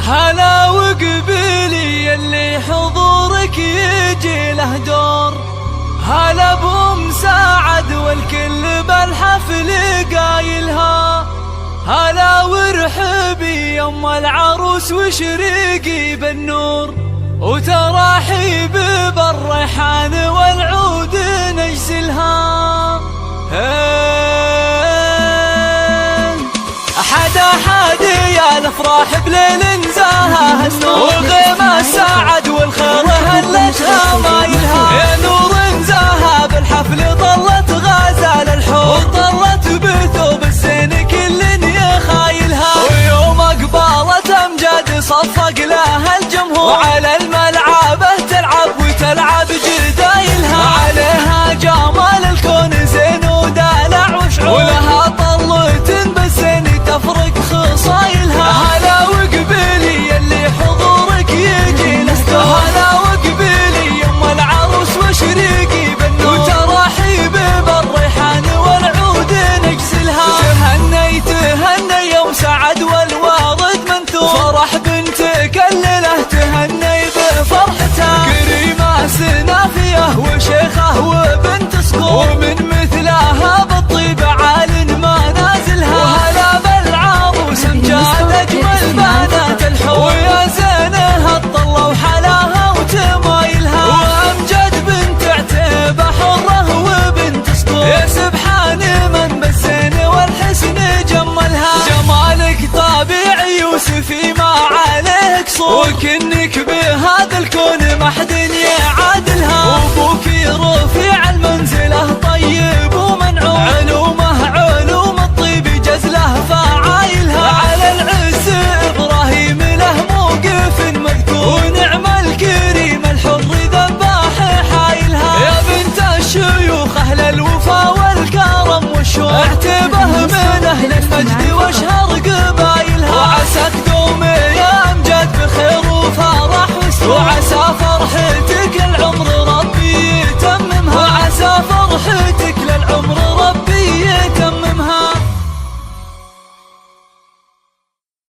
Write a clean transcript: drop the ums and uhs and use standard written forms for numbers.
هلا وقبيلي اللي حضورك يجي له دور، هلا بأم سعد والكل بالحفل قايلها، هلا وارحبي يا ام العروس وشريقي بالنور، وتراحيب بالريحان والعود نجسلها. حدا يا الافراح بليل نزاها وغيمة سعد والخير هلتها مايلها، يا نور نزاها بالحفل ظلت غزال الحب، ظلت بثوب الزين كل يخايلها، ويوم اقبالت امجاد صفق لها الجمهور، وعلى الملعبه تلعب وتلعب جدايلها، عليها جمال الكون زين ودلع وشعور، ولها طلة بالزين تفرق خصايلها. هلا وقبيلي اللي حضورك يجي له دور، هلا وقبيلي يم العروس وشريقي بالنور، وتراحيب بالريحان والعود نجسلها. تهني يوم سعد والوارد منثور، فرح بنتك الليله تهني بفرحتها، كريمه سنافيه وشيخه وبنت صقور، ومن مثلها بالطيب عال ما نازلها، وهلا بالعروس امجاد اجمل بنات الحور، ويا زينها الطله وحلاها وتمايلها، وامجد بنت عتيبه حره وبنت صقور، يا سبحان من بالزين والحسن جملها، جمالك طبيعي يوسفي ما عليه قصور، وكنك بهذا الكون ما حد يعادلها، وابوك رفيع المنزله طيب ومنعوم، علوم الطيب جزله فعايلها، على العز ابراهيم له موقف مذكور، ونعم الكريم الحر ذباح حايلها، يا بنت الشيوخ اهل الوفا والكرم والشور، اعتبه من اهل المجد وشهر